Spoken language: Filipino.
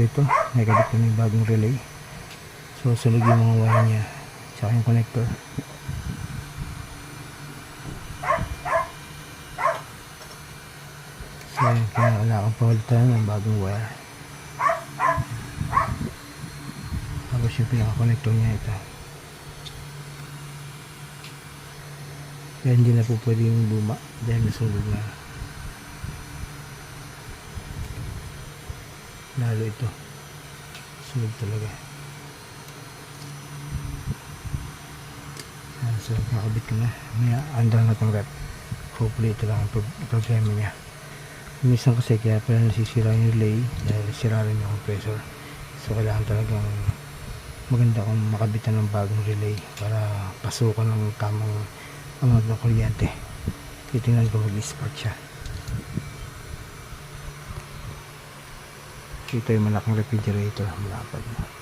ito, may kabit kami bagong relay. So sunog yung mga wire nya tsaka yung connector. So kaya wala akong palitan ng bagong wire. Tapos yung pinaka connector nya ito, kaya hindi na po pwede yung luma dahil nasunog na. Lalo ito sunog talaga. So nakabit ko na, may andar na itong rep. Hopefully ito lang ang problema nya. Minsan kasi kaya pala nasisira yung relay dahil sira rin yung compressor. So kailangan talagang maganda kung makabitan ng bagong relay para pasukan ng tamang amount ng kuryente. Titingnan ko mag-spark siya. Ito yung malaking refrigerator, malapad na.